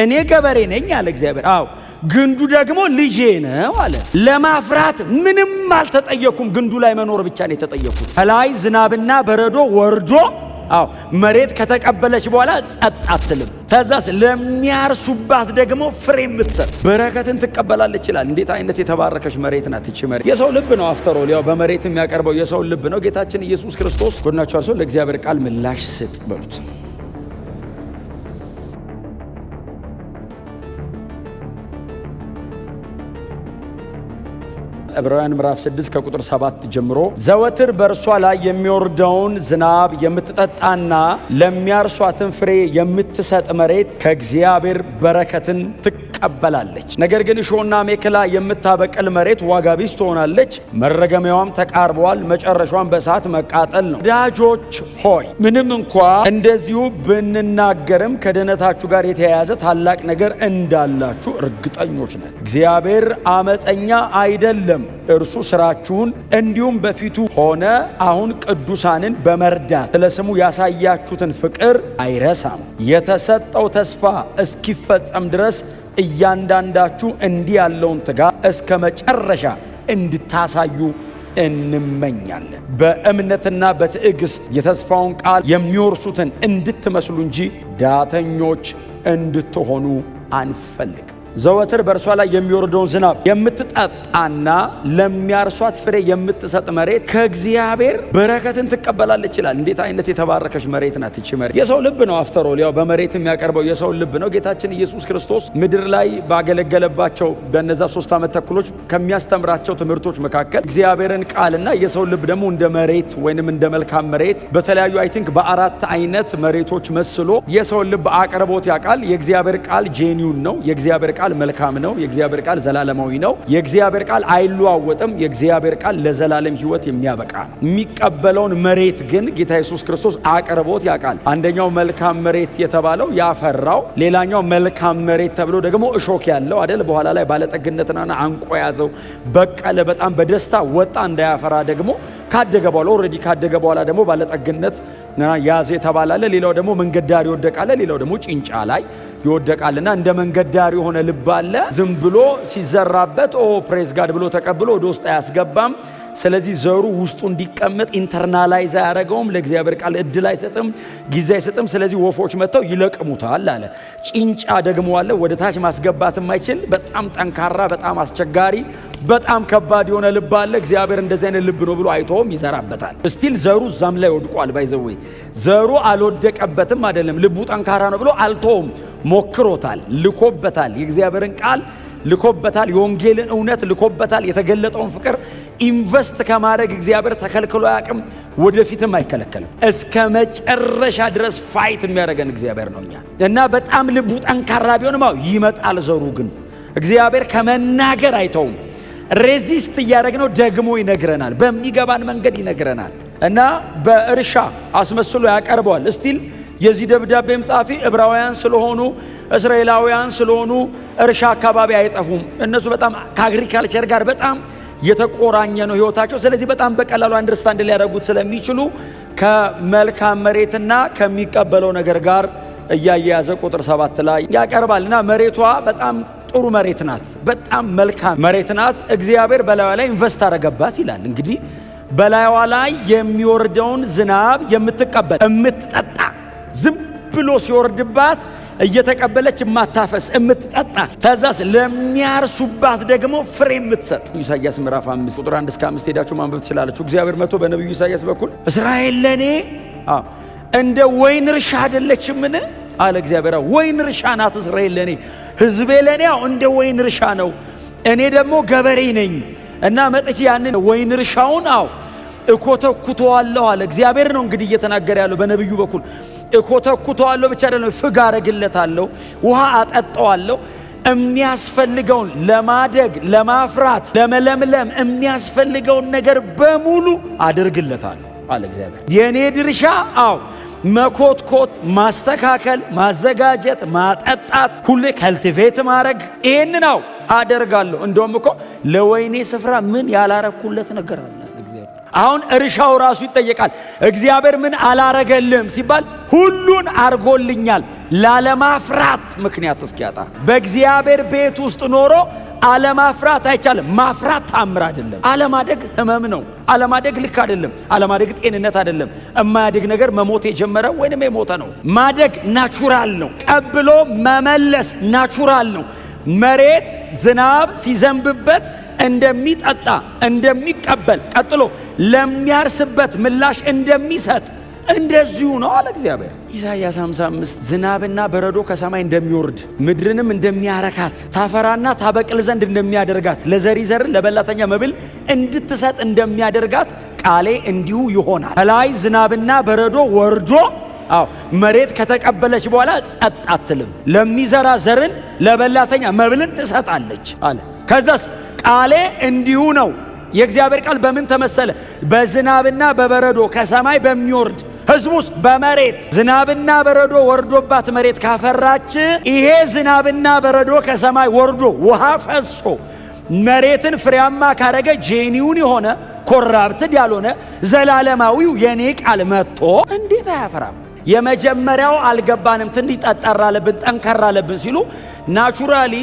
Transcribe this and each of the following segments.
እኔ ገበሬ ነኝ አለ እግዚአብሔር። አዎ ግንዱ ደግሞ ልጄ ነው አለ። ለማፍራት ምንም አልተጠየኩም፣ ግንዱ ላይ መኖር ብቻ ነው የተጠየኩት። ከላይ ዝናብና በረዶ ወርዶ መሬት ከተቀበለች በኋላ ጸጥ አትልም። ተዛስ ለሚያርሱባት ደግሞ ፍሬ የምትሰጥ በረከትን ትቀበላለች ይላል። እንዴት አይነት የተባረከች መሬት ናት እቺ መሬት! የሰው ልብ ነው አፍተሮል፣ ያው በመሬት የሚያቀርበው የሰው ልብ ነው። ጌታችን ኢየሱስ ክርስቶስ ጎናቸው አርሶ ለእግዚአብሔር ቃል ምላሽ ስጥ በሉት። ዕብራውያን ምዕራፍ 6 ከቁጥር 7 ጀምሮ ዘወትር በእርሷ ላይ የሚወርደውን ዝናብ የምትጠጣና ለሚያርሷትን ፍሬ የምትሰጥ መሬት ከእግዚአብሔር በረከትን ትቀበላለች። ነገር ግን እሾህና አሜከላ የምታበቅል መሬት ዋጋ ቢስ ትሆናለች፣ መረገሚያዋም ተቃርበዋል፣ መጨረሻዋም በእሳት መቃጠል ነው። ወዳጆች ሆይ ምንም እንኳ እንደዚሁ ብንናገርም ከድኅነታችሁ ጋር የተያያዘ ታላቅ ነገር እንዳላችሁ እርግጠኞች ነን። እግዚአብሔር አመፀኛ አይደለም፣ እርሱ ስራችሁን እንዲሁም በፊቱ ሆነ አሁን ቅዱሳንን በመርዳት ስለ ስሙ ያሳያችሁትን ፍቅር አይረሳም። የተሰጠው ተስፋ እስኪፈጸም ድረስ እያንዳንዳችሁ እንዲህ ያለውን ትጋት እስከ መጨረሻ እንድታሳዩ እንመኛለን። በእምነትና በትዕግስት የተስፋውን ቃል የሚወርሱትን እንድትመስሉ እንጂ ዳተኞች እንድትሆኑ አንፈልግም። ዘወትር በእርሷ ላይ የሚወርደውን ዝናብ የምትጠጣና ለሚያርሷት ፍሬ የምትሰጥ መሬት ከእግዚአብሔር በረከትን ትቀበላለች ይላል። እንዴት አይነት የተባረከች መሬት ናት እቺ መሬት! የሰው ልብ ነው አፍተሮል፣ ያው በመሬት የሚያቀርበው የሰው ልብ ነው። ጌታችን ኢየሱስ ክርስቶስ ምድር ላይ ባገለገለባቸው በነዛ 3 ዓመት ተኩሎች ከሚያስተምራቸው ትምህርቶች መካከል እግዚአብሔርን ቃልና የሰው ልብ ደግሞ እንደ መሬት ወይንም እንደ መልካም መሬት በተለያዩ በ4 አይነት መሬቶች መስሎ የሰው ልብ አቅርቦት ያውቃል። የእግዚአብሔር ቃል ጄኒውን ነው። የእግዚአብሔር ቃል መልካም ነው። የእግዚአብሔር ቃል ዘላለማዊ ነው። የእግዚአብሔር ቃል አይለዋወጥም። የእግዚአብሔር ቃል ለዘላለም ሕይወት የሚያበቃ ነው። የሚቀበለውን መሬት ግን ጌታ ኢየሱስ ክርስቶስ አቅርቦት ያውቃል። አንደኛው መልካም መሬት የተባለው ያፈራው፣ ሌላኛው መልካም መሬት ተብሎ ደግሞ እሾክ ያለው አይደል፣ በኋላ ላይ ባለጠግነትና አንቆ ያዘው በቀለ፣ በጣም በደስታ ወጣ፣ እንዳያፈራ ደግሞ ካደገ በኋላ ኦሬዲ ካደገ በኋላ ደግሞ ባለጠግነት ያዘ የተባላለ። ሌላው ደግሞ መንገድ ዳር ይወደቃል፣ ሌላው ደግሞ ጭንጫ ላይ ይወደቃልና እንደ መንገድ ዳር የሆነ ልብ አለ። ዝም ብሎ ሲዘራበት ፕሬዝ ጋድ ብሎ ተቀብሎ ወደ ውስጥ አያስገባም። ስለዚህ ዘሩ ውስጡ እንዲቀመጥ ኢንተርናላይዝ አያደርገውም። ለእግዚአብሔር ቃል እድል አይሰጥም፣ ጊዜ አይሰጥም። ስለዚህ ወፎች መጥተው ይለቅሙታል አለ። ጭንጫ ደግሞ አለ፣ ወደ ታች ማስገባት የማይችል በጣም ጠንካራ፣ በጣም አስቸጋሪ፣ በጣም ከባድ የሆነ ልብ አለ። እግዚአብሔር እንደዚህ አይነት ልብ ነው ብሎ አይተውም፣ ይዘራበታል። ስቲል ዘሩ እዛም ላይ ወድቋል። ባይዘዌ ዘሩ አልወደቀበትም አይደለም፣ ልቡ ጠንካራ ነው ብሎ አልተውም፣ ሞክሮታል፣ ልኮበታል። የእግዚአብሔርን ቃል ልኮበታል፣ የወንጌልን እውነት ልኮበታል። የተገለጠውን ፍቅር ኢንቨስት ከማድረግ እግዚአብሔር ተከልክሎ አያውቅም፣ ወደፊትም አይከለከልም። እስከ መጨረሻ ድረስ ፋይት የሚያደርገን እግዚአብሔር ነው። እኛ እና በጣም ልቡ ጠንካራ ቢሆንም ይመጣል ዘሩ። ግን እግዚአብሔር ከመናገር አይተውም። ሬዚስት እያደረግነው ደግሞ ይነግረናል፣ በሚገባን መንገድ ይነግረናል። እና በእርሻ አስመስሎ ያቀርበዋል። እስቲል የዚህ ደብዳቤም ጻፊ ዕብራውያን ስለሆኑ እስራኤላውያን ስለሆኑ እርሻ አካባቢ አይጠፉም። እነሱ በጣም ከአግሪካልቸር ጋር በጣም የተቆራኘ ነው ህይወታቸው። ስለዚህ በጣም በቀላሉ አንደርስታንድ ሊያደርጉት ስለሚችሉ ከመልካም መሬትና ከሚቀበለው ነገር ጋር እያያዘ ቁጥር 7 ላይ ያቀርባልና መሬቷ በጣም ጥሩ መሬት ናት፣ በጣም መልካም መሬት ናት። እግዚአብሔር በላይዋ ላይ ኢንቨስት አደረገባት ይላል። እንግዲህ በላይዋ ላይ የሚወርደውን ዝናብ የምትቀበል የምትጠጣ፣ ዝም ብሎ ሲወርድባት እየተቀበለች የማታፈስ የምትጠጣ፣ ተዛስ ለሚያርሱባት ደግሞ ፍሬ የምትሰጥ። ኢሳይያስ ምዕራፍ 5 ቁጥር 1 እስከ 5 ሄዳችሁ ማንበብ ትችላላችሁ። እግዚአብሔር መጥቶ በነቢዩ ኢሳይያስ በኩል እስራኤል ለኔ እንደ ወይን እርሻ አይደለችምን አለ እግዚአብሔር። ወይን እርሻ ናት እስራኤል ለኔ፣ ህዝቤ ለኔ እንደ ወይን እርሻ ነው። እኔ ደግሞ ገበሬ ነኝ እና መጥቼ ያንን ወይን እርሻውን እኮተኩተዋለሁ አለ እግዚአብሔር። ነው እንግዲህ እየተናገረ ያለው በነቢዩ በኩል። እኮተኩተዋለሁ ብቻ አይደለም፣ ፍግ አረግለታለሁ፣ ውሃ አጠጣዋለሁ። የሚያስፈልገውን ለማደግ፣ ለማፍራት፣ ለመለምለም የሚያስፈልገውን ነገር በሙሉ አድርግለታለሁ አለ እግዚአብሔር። የኔ ድርሻ መኮትኮት፣ ማስተካከል፣ ማዘጋጀት፣ ማጠጣት፣ ሁሌ ከልቲቬት ማድረግ፣ ይሄንን አደርጋለሁ። እንደውም እኮ ለወይኔ ስፍራ ምን ያላረኩለት ነገር አለ። አሁን እርሻው ራሱ ይጠየቃል። እግዚአብሔር ምን አላረገልም ሲባል ሁሉን አርጎልኛል። ላለማፍራት ምክንያት እስኪያጣ። በእግዚአብሔር ቤት ውስጥ ኖሮ አለማፍራት አይቻልም። ማፍራት ታምር አይደለም። አለማደግ ህመም ነው። አለማደግ ልክ አይደለም። አለማደግ ጤንነት አይደለም። የማያድግ ነገር መሞት የጀመረ ወይንም የሞተ ነው። ማደግ ናቹራል ነው። ቀብሎ መመለስ ናቹራል ነው። መሬት ዝናብ ሲዘንብበት እንደሚጠጣ እንደሚቀበል፣ ቀጥሎ ለሚያርስበት ምላሽ እንደሚሰጥ እንደዚሁ ነው አለ እግዚአብሔር። ኢሳይያስ 55 ዝናብና በረዶ ከሰማይ እንደሚወርድ ምድርንም እንደሚያረካት ታፈራና ታበቅል ዘንድ እንደሚያደርጋት ለዘሪ ዘር ለበላተኛ መብል እንድትሰጥ እንደሚያደርጋት ቃሌ እንዲሁ ይሆናል። ከላይ ዝናብና በረዶ ወርዶ መሬት ከተቀበለች በኋላ ጸጥ አትልም። ለሚዘራ ዘርን ለበላተኛ መብልን ትሰጣለች አለ። ከዛስ ቃሌ እንዲሁ ነው። የእግዚአብሔር ቃል በምን ተመሰለ? በዝናብና በበረዶ ከሰማይ በሚወርድ ሕዝቡስ በመሬት ዝናብና በረዶ ወርዶባት መሬት ካፈራች፣ ይሄ ዝናብና በረዶ ከሰማይ ወርዶ ውሃ ፈሶ መሬትን ፍሬያማ ካረገ፣ ጄኒውን የሆነ ኮራፕትድ ያልሆነ ዘላለማዊው የኔ ቃል መጥቶ እንዴት አያፈራም? የመጀመሪያው አልገባንም፣ ትንሽ ጠጠር አለብን፣ ጠንከር አለብን ሲሉ ናቹራሊ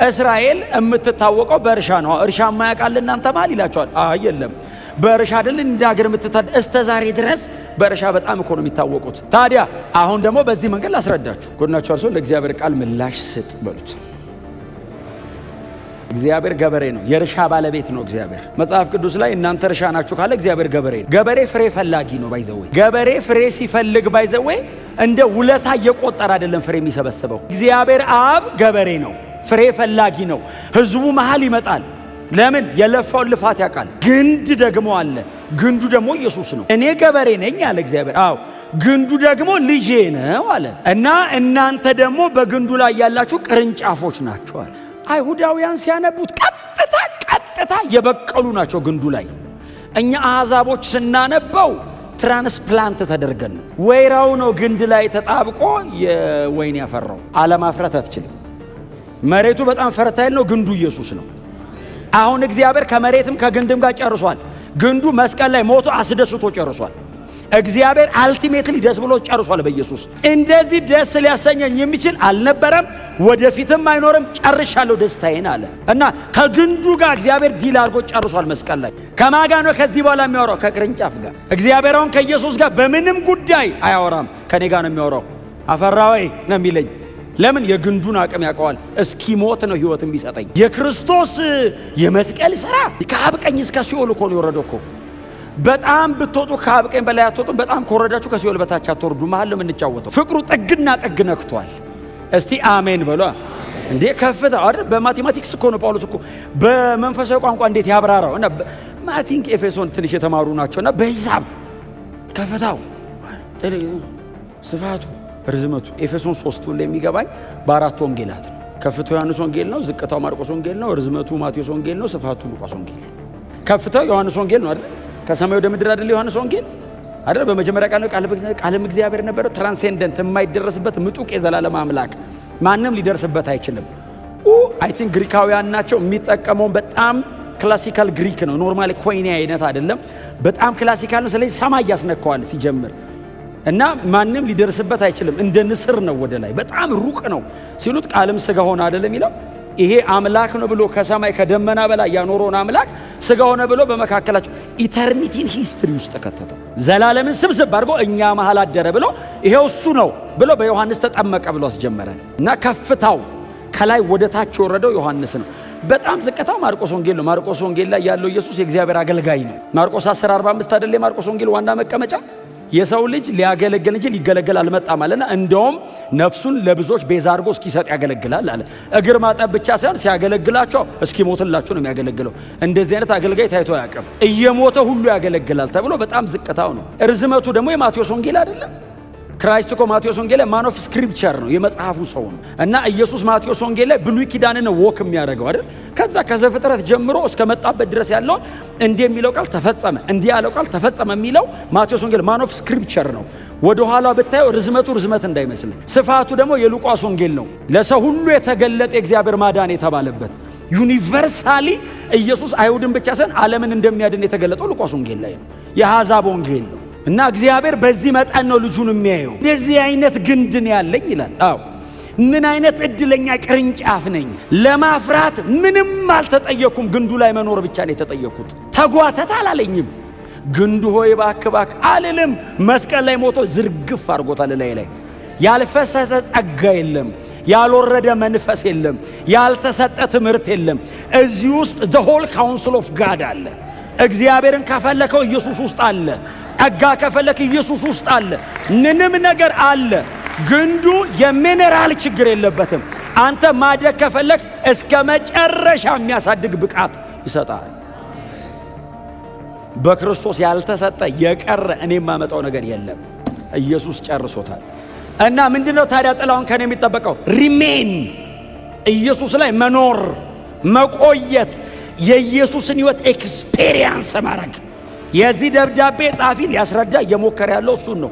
እስራኤል የምትታወቀው በእርሻ ነው። እርሻ ማያውቃል እናንተ ማል ይላቸዋል። የለም በእርሻ አይደል እንዳገር የምትታደ እስከ ዛሬ ድረስ በእርሻ በጣም እኮ ነው የሚታወቁት። ታዲያ አሁን ደግሞ በዚህ መንገድ ላስረዳችሁ። ጎናችሁ አርሶ ለእግዚአብሔር ቃል ምላሽ ስጥ በሉት። እግዚአብሔር ገበሬ ነው፣ የእርሻ ባለቤት ነው እግዚአብሔር። መጽሐፍ ቅዱስ ላይ እናንተ እርሻ ናችሁ ካለ እግዚአብሔር ገበሬ ነው። ገበሬ ፍሬ ፈላጊ ነው ባይዘዌ። ገበሬ ፍሬ ሲፈልግ ባይዘዌ እንደ ውለታ እየቆጠረ አይደለም ፍሬ የሚሰበስበው። እግዚአብሔር አብ ገበሬ ነው፣ ፍሬ ፈላጊ ነው። ህዝቡ መሃል ይመጣል። ለምን? የለፋውን ልፋት ያውቃል። ግንድ ደግሞ አለ። ግንዱ ደግሞ ኢየሱስ ነው። እኔ ገበሬ ነኝ አለ እግዚአብሔር። ግንዱ ደግሞ ልጄ ነው አለ። እና እናንተ ደግሞ በግንዱ ላይ ያላችሁ ቅርንጫፎች ናቸው አለ። አይሁዳውያን ሲያነቡት ቀጥታ የበቀሉ ናቸው ግንዱ ላይ። እኛ አሕዛቦች ስናነበው ትራንስፕላንት ተደርገን ነው። ወይራው ነው ግንድ ላይ ተጣብቆ የወይን ያፈራው። አለማፍራት አትችልም። መሬቱ በጣም ፈርታይል ነው። ግንዱ ኢየሱስ ነው። አሁን እግዚአብሔር ከመሬትም ከግንድም ጋር ጨርሷል። ግንዱ መስቀል ላይ ሞቶ አስደስቶ ጨርሷል። እግዚአብሔር አልቲሜትሊ ደስ ብሎ ጨርሷል በኢየሱስ። እንደዚህ ደስ ሊያሰኘኝ የሚችል አልነበረም፣ ወደፊትም አይኖርም። ጨርሻለሁ ደስታዬን አለ እና ከግንዱ ጋር እግዚአብሔር ዲል አድርጎ ጨርሷል መስቀል ላይ። ከማጋ ነው ከዚህ በኋላ የሚያወራው? ከቅርንጫፍ ጋር። እግዚአብሔር አሁን ከኢየሱስ ጋር በምንም ጉዳይ አያወራም፣ ከኔ ጋር ነው የሚያወራው። አፈራ ወይ ነው የሚለኝ። ለምን? የግንዱን አቅም ያውቀዋል። እስኪ ሞት ነው ህይወት የሚሰጠኝ። የክርስቶስ የመስቀል ሥራ ከአብ ቀኝ እስከ ሲኦል እኮ ነው የወረደው እኮ። በጣም ብትወጡ ከአብ ቀኝ በላይ አትወጡም። በጣም ከወረዳችሁ ከሲኦል በታች አትወርዱ። መሀል ነው የምንጫወተው። ፍቅሩ ጥግና ጥግ ነክቷል። እስቲ አሜን በሏ። እንዴ ከፍታ አይደል? በማቴማቲክስ እኮ ነው ጳውሎስ እኮ በመንፈሳዊ ቋንቋ እንዴት ያብራራው። እና ማቲንክ ኤፌሶን ትንሽ የተማሩ ናቸውና በሂሳብ ከፍታው ስፋቱ ርዝመቱ ኤፌሶን 3 ላይ የሚገባኝ በአራት ወንጌላት ነው። ከፍታው ዮሐንስ ወንጌል ነው፣ ዝቅታው ማርቆስ ወንጌል ነው፣ ርዝመቱ ማቴዎስ ወንጌል ነው፣ ስፋቱ ሉቃስ ወንጌል ነው። ከፍታው ዮሐንስ ወንጌል ነው አይደል? ከሰማይ ወደ ምድር አይደል ዮሐንስ ወንጌል አይደል? በመጀመሪያ ቃልም እግዚአብሔር ነበረ። ትራንሴንደንት የማይደረስበት ምጡቅ የዘላለም አምላክ ማንም ሊደርስበት አይችልም። አይ ቲንክ ግሪካውያን ናቸው የሚጠቀመው። በጣም ክላሲካል ግሪክ ነው። ኖርማሊ ኮይኒ አይነት አይደለም። በጣም ክላሲካል ነው። ስለዚህ ሰማይ ያስነካዋል ሲጀምር እና ማንም ሊደርስበት አይችልም። እንደ ንስር ነው ወደ ላይ፣ በጣም ሩቅ ነው ሲሉት ቃልም ስጋ ሆነ አይደለም የሚለው። ይሄ አምላክ ነው ብሎ ከሰማይ ከደመና በላይ ያኖረውን አምላክ ስጋ ሆነ ብሎ በመካከላቸው ኢተርኒቲን ሂስትሪ ውስጥ ተከተተው። ዘላለምን ስብስብ አድርጎ እኛ መሃል አደረ ብሎ ይሄው እሱ ነው ብሎ በዮሐንስ ተጠመቀ ብሎ አስጀመረን። እና ከፍታው ከላይ ወደ ታች የወረደው ዮሐንስ ነው። በጣም ዝቅታው ማርቆስ ወንጌል ነው። ማርቆስ ወንጌል ላይ ያለው ኢየሱስ የእግዚአብሔር አገልጋይ ነው። ማርቆስ 10:45 አይደል? የማርቆስ ወንጌል ዋና መቀመጫ የሰው ልጅ ሊያገለግል እንጂ ሊገለገል አልመጣም አለና እንደውም ነፍሱን ለብዙዎች ቤዛ አድርጎ እስኪሰጥ ያገለግላል አለ። እግር ማጠብ ብቻ ሳይሆን ሲያገለግላቸው እስኪሞትላቸው ነው የሚያገለግለው። እንደዚህ አይነት አገልጋይ ታይቶ አያውቅም። እየሞተ ሁሉ ያገለግላል ተብሎ በጣም ዝቅታው ነው። ርዝመቱ ደግሞ የማቴዎስ ወንጌል አይደለም። ክራይስት እኮ ማቴዎስ ወንጌል ላይ ማን ኦፍ ስክሪፕቸር ነው፣ የመጽሐፉ ሰው ነው። እና ኢየሱስ ማቴዎስ ወንጌል ላይ ብሉይ ኪዳንን ወክ የሚያደርገው አይደል? ከዛ ከዘፍጥረት ጀምሮ እስከ መጣበት ድረስ ያለው እንዲህ የሚለው ቃል ተፈጸመ፣ እንዲህ ያለው ቃል ተፈጸመ የሚለው ማቴዎስ ወንጌል ማን ኦፍ ስክሪፕቸር ነው። ወደ ኋላ ብታየው ርዝመቱ ርዝመት እንዳይመስል፣ ስፋቱ ደግሞ የሉቃስ ወንጌል ነው። ለሰው ሁሉ የተገለጠ የእግዚአብሔር ማዳን የተባለበት ዩኒቨርሳሊ ኢየሱስ አይሁድን ብቻ ሳይሆን ዓለምን እንደሚያድን የተገለጠው ሉቃስ ወንጌል ላይ ነው። የአሕዛብ ወንጌል ነው። እና እግዚአብሔር በዚህ መጠን ነው ልጁን የሚያየው። እንደዚህ አይነት ግንድን ያለኝ ይላል። አዎ ምን አይነት እድለኛ ቅርንጫፍ ነኝ። ለማፍራት ምንም አልተጠየኩም። ግንዱ ላይ መኖር ብቻ ነው የተጠየኩት። ተጓተት አላለኝም። ግንዱ ሆይ እባክህ እባክህ አልልም። መስቀል ላይ ሞቶ ዝርግፍ አድርጎታል ላይ ያልፈሰሰ ጸጋ የለም፣ ያልወረደ መንፈስ የለም፣ ያልተሰጠ ትምህርት የለም። እዚህ ውስጥ the whole counsel of God አለ። እግዚአብሔርን ከፈለከው ኢየሱስ ውስጥ አለ። ጸጋ ከፈለክ ኢየሱስ ውስጥ አለ። ምንም ነገር አለ። ግንዱ የሚነራል ችግር የለበትም። አንተ ማደግ ከፈለክ እስከ መጨረሻ የሚያሳድግ ብቃት ይሰጣል። በክርስቶስ ያልተሰጠ የቀረ እኔ የማመጣው ነገር የለም። ኢየሱስ ጨርሶታል። እና ምንድነው ታዲያ ጥላውን ከኔ የሚጠበቀው? ሪሜን ኢየሱስ ላይ መኖር፣ መቆየት፣ የኢየሱስን ሕይወት ኤክስፔሪየንስ ማድረግ። የዚህ ደብዳቤ ጻፊ ሊያስረዳ እየሞከረ ያለው እሱን ነው።